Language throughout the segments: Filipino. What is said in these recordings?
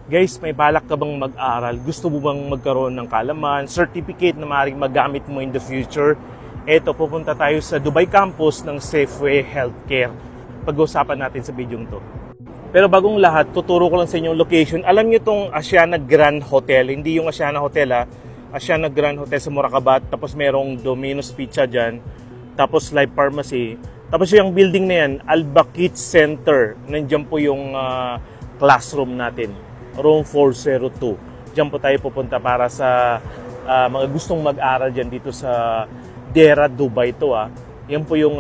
Guys, may balak ka bang mag-aral? Gusto mo bang magkaroon ng kaalaman, certificate na maaaring magamit mo in the future? Eto, pupunta tayo sa Dubai campus ng Safeway Healthcare. Pag-uusapan natin sa video to. Pero bagong lahat, tuturo ko lang sa inyo yung location. Alam niyo itong Asiana Grand Hotel. Hindi yung Asiana Hotel ha. Asiana Grand Hotel sa Moracabat. Tapos merong Domino's Pizza dyan. Tapos Live Pharmacy. Tapos yung building na yan, Alba Kids Center. Nandiyan po yung classroom natin. Room 402. Diyan po tayo pupunta para sa mga gustong mag-aral dyan dito sa Dera, Dubai to Yan po yung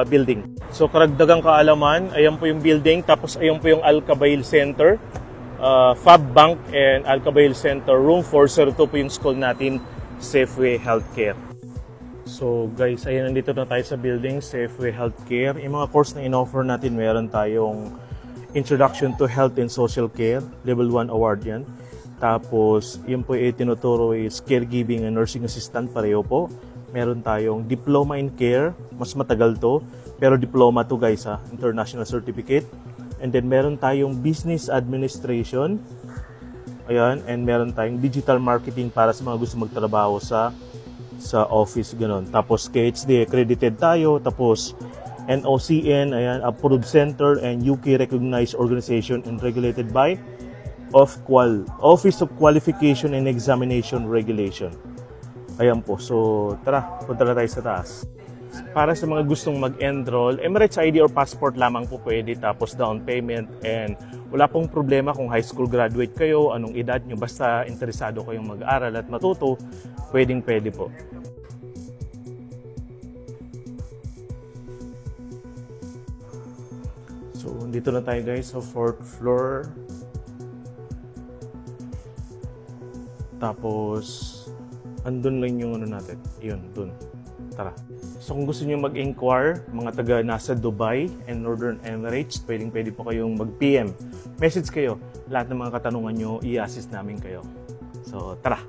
building. So karagdagang kaalaman, ayan po yung building. Tapos ayan po yung Al-Kabail Center. Fab Bank and Al-Kabail Center. Room 402 po yung school natin, Safeway Healthcare. So guys, ayan, nandito na tayo sa building, Safeway Healthcare. Yung mga course na in-offer natin, meron tayong Introduction to Health and Social Care, Level 1 award yan. Tapos, yun po tinuturo is Caregiving and Nursing Assistant, pareho po. Meron tayong Diploma in Care, mas matagal to, pero diploma to guys International Certificate. And then meron tayong Business Administration, ayan, and meron tayong Digital Marketing para sa mga gusto magtrabaho sa office, gano'n. Tapos KHD accredited tayo, tapos NOCN, ayan, approved center and UK recognized organization and regulated by Office of Qualification and Examination Regulation. Ayan po. So, tara, punta na tayo sa taas. Para sa mga gustong mag-enroll, Emirates ID or passport lamang po pwede, tapos down payment, and wala pong problema kung high school graduate kayo, anong edad nyo, basta interesado kayong mag-aral at matuto, pwedeng-pwede po. So, dito na tayo guys sa 4th floor. Tapos, andun lang yung natin. Yun, dun. Tara. So, kung gusto nyo mag-inquire, mga taga nasa Dubai and Northern Emirates, pwede po kayong mag-PM. Message kayo. Lahat ng mga katanungan nyo, i-assist namin kayo. So, tara.